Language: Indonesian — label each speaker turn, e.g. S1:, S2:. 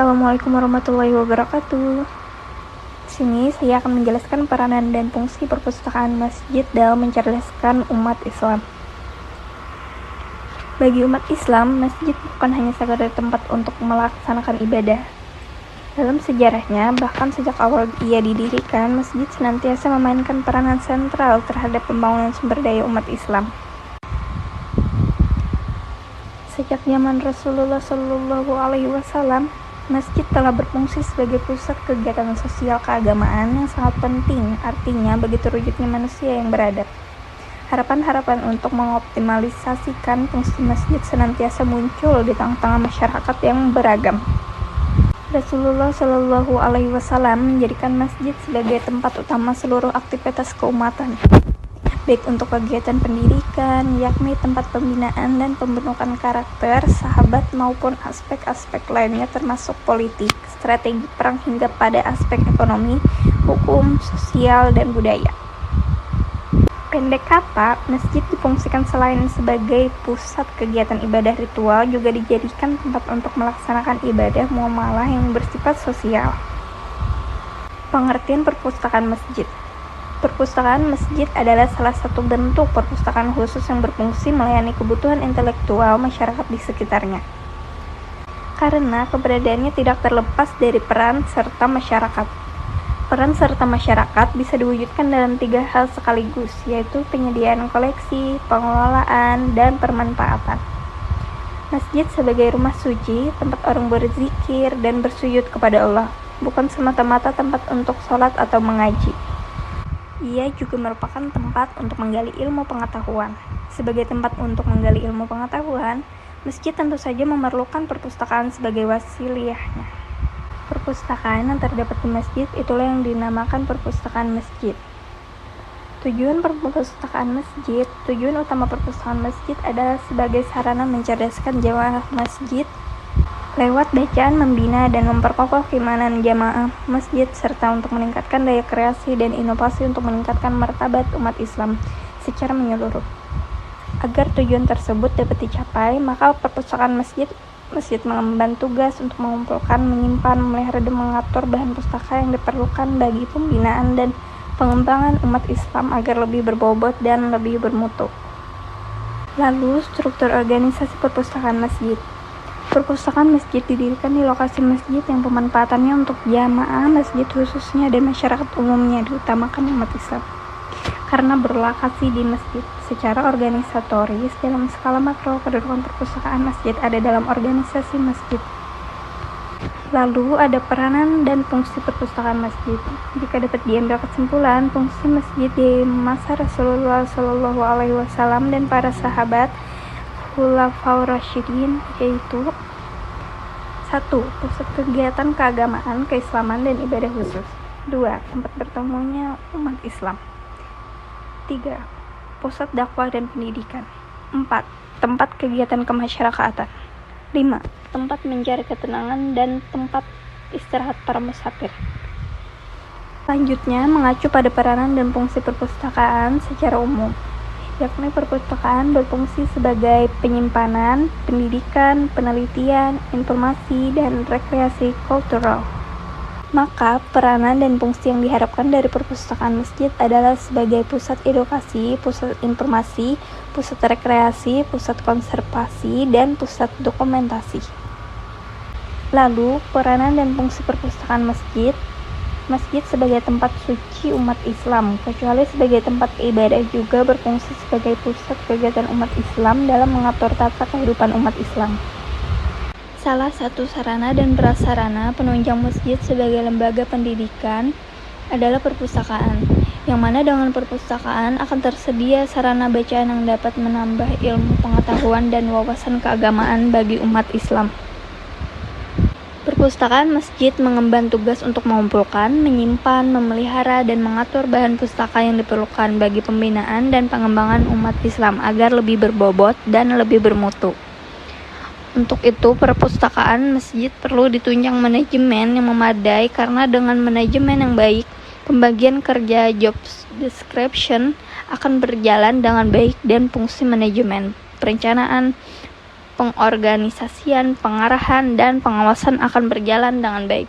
S1: Assalamualaikum warahmatullahi wabarakatuh. Di sini saya akan menjelaskan peranan dan fungsi perpustakaan masjid dalam mencerdaskan umat Islam. Bagi umat Islam, masjid bukan hanya sekadar tempat untuk melaksanakan ibadah. Dalam sejarahnya, bahkan sejak awal ia didirikan, masjid senantiasa memainkan peranan sentral terhadap pembangunan sumber daya umat Islam. Sejak zaman Rasulullah SAW, masjid telah berfungsi sebagai pusat kegiatan sosial keagamaan yang sangat penting, artinya bagi terwujudnya manusia yang beradab. Harapan-harapan untuk mengoptimalisasikan fungsi masjid senantiasa muncul di tengah-tengah masyarakat yang beragam. Rasulullah SAW menjadikan masjid sebagai tempat utama seluruh aktivitas keumatan, baik untuk kegiatan pendidikan, yakni tempat pembinaan dan pembentukan karakter sahabat maupun aspek-aspek lainnya termasuk politik, strategi perang hingga pada aspek ekonomi, hukum, sosial, dan budaya. Pendek kata, masjid difungsikan selain sebagai pusat kegiatan ibadah ritual, juga dijadikan tempat untuk melaksanakan ibadah muamalah yang bersifat sosial. Pengertian perpustakaan masjid. Perpustakaan masjid adalah salah satu bentuk perpustakaan khusus yang berfungsi melayani kebutuhan intelektual masyarakat di sekitarnya. Karena keberadaannya tidak terlepas dari peran serta masyarakat. Peran serta masyarakat bisa diwujudkan dalam 3 hal sekaligus, yaitu penyediaan koleksi, pengelolaan, dan permanfaatan. Masjid sebagai rumah suci, tempat orang berzikir dan bersujud kepada Allah, bukan semata-mata tempat untuk sholat atau mengaji. Ia juga merupakan tempat untuk menggali ilmu pengetahuan. Sebagai tempat untuk menggali ilmu pengetahuan, masjid tentu saja memerlukan perpustakaan sebagai wasilahnya. Perpustakaan yang terdapat di masjid itulah yang dinamakan perpustakaan masjid. Tujuan utama perpustakaan masjid adalah sebagai sarana mencerdaskan jamaah masjid lewat bacaan, membina, dan memperkokoh keimanan jamaah masjid, serta untuk meningkatkan daya kreasi dan inovasi untuk meningkatkan martabat umat Islam secara menyeluruh. Agar tujuan tersebut dapat dicapai, maka perpustakaan masjid mengemban tugas untuk mengumpulkan, menyimpan, memelihara, dan mengatur bahan pustaka yang diperlukan bagi pembinaan dan pengembangan umat Islam agar lebih berbobot dan lebih bermutu. Lalu, struktur organisasi perpustakaan masjid. Perpustakaan masjid didirikan di lokasi masjid yang pemanfaatannya untuk jamaah masjid khususnya dan masyarakat umumnya, diutamakan umat Islam. Karena berlokasi di masjid, secara organisatoris dalam skala makro, kedudukan perpustakaan masjid ada dalam organisasi masjid. Lalu ada peranan dan fungsi perpustakaan masjid. Jika dapat diambil kesimpulan, fungsi masjid di masa Rasulullah SAW dan para sahabat Khulafaur Rasyidin yaitu 1. Pusat kegiatan keagamaan, keislaman, dan ibadah khusus. 2. Tempat bertemunya umat Islam. 3. Pusat dakwah dan pendidikan. 4. Tempat kegiatan kemasyarakatan. 5. Tempat mencari ketenangan dan tempat istirahat para musafir. Selanjutnya, mengacu pada peranan dan fungsi perpustakaan secara umum, yakni perpustakaan berfungsi sebagai penyimpanan, pendidikan, penelitian, informasi, dan rekreasi kultural. Maka, peranan dan fungsi yang diharapkan dari perpustakaan masjid adalah sebagai pusat edukasi, pusat informasi, pusat rekreasi, pusat konservasi, dan pusat dokumentasi. Lalu, peranan dan fungsi perpustakaan masjid. Masjid sebagai tempat suci umat Islam, kecuali sebagai tempat ibadah, juga berfungsi sebagai pusat kegiatan umat Islam dalam mengatur tata kehidupan umat Islam. Salah satu sarana dan prasarana penunjang masjid sebagai lembaga pendidikan adalah perpustakaan, yang mana dengan perpustakaan akan tersedia sarana bacaan yang dapat menambah ilmu pengetahuan dan wawasan keagamaan bagi umat Islam. Perpustakaan masjid mengemban tugas untuk mengumpulkan, menyimpan, memelihara, dan mengatur bahan pustaka yang diperlukan bagi pembinaan dan pengembangan umat Islam agar lebih berbobot dan lebih bermutu. Untuk itu, perpustakaan masjid perlu ditunjang manajemen yang memadai, karena dengan manajemen yang baik, pembagian kerja job description akan berjalan dengan baik dan fungsi manajemen, perencanaan, pengorganisasian, pengarahan, dan pengawasan akan berjalan dengan baik.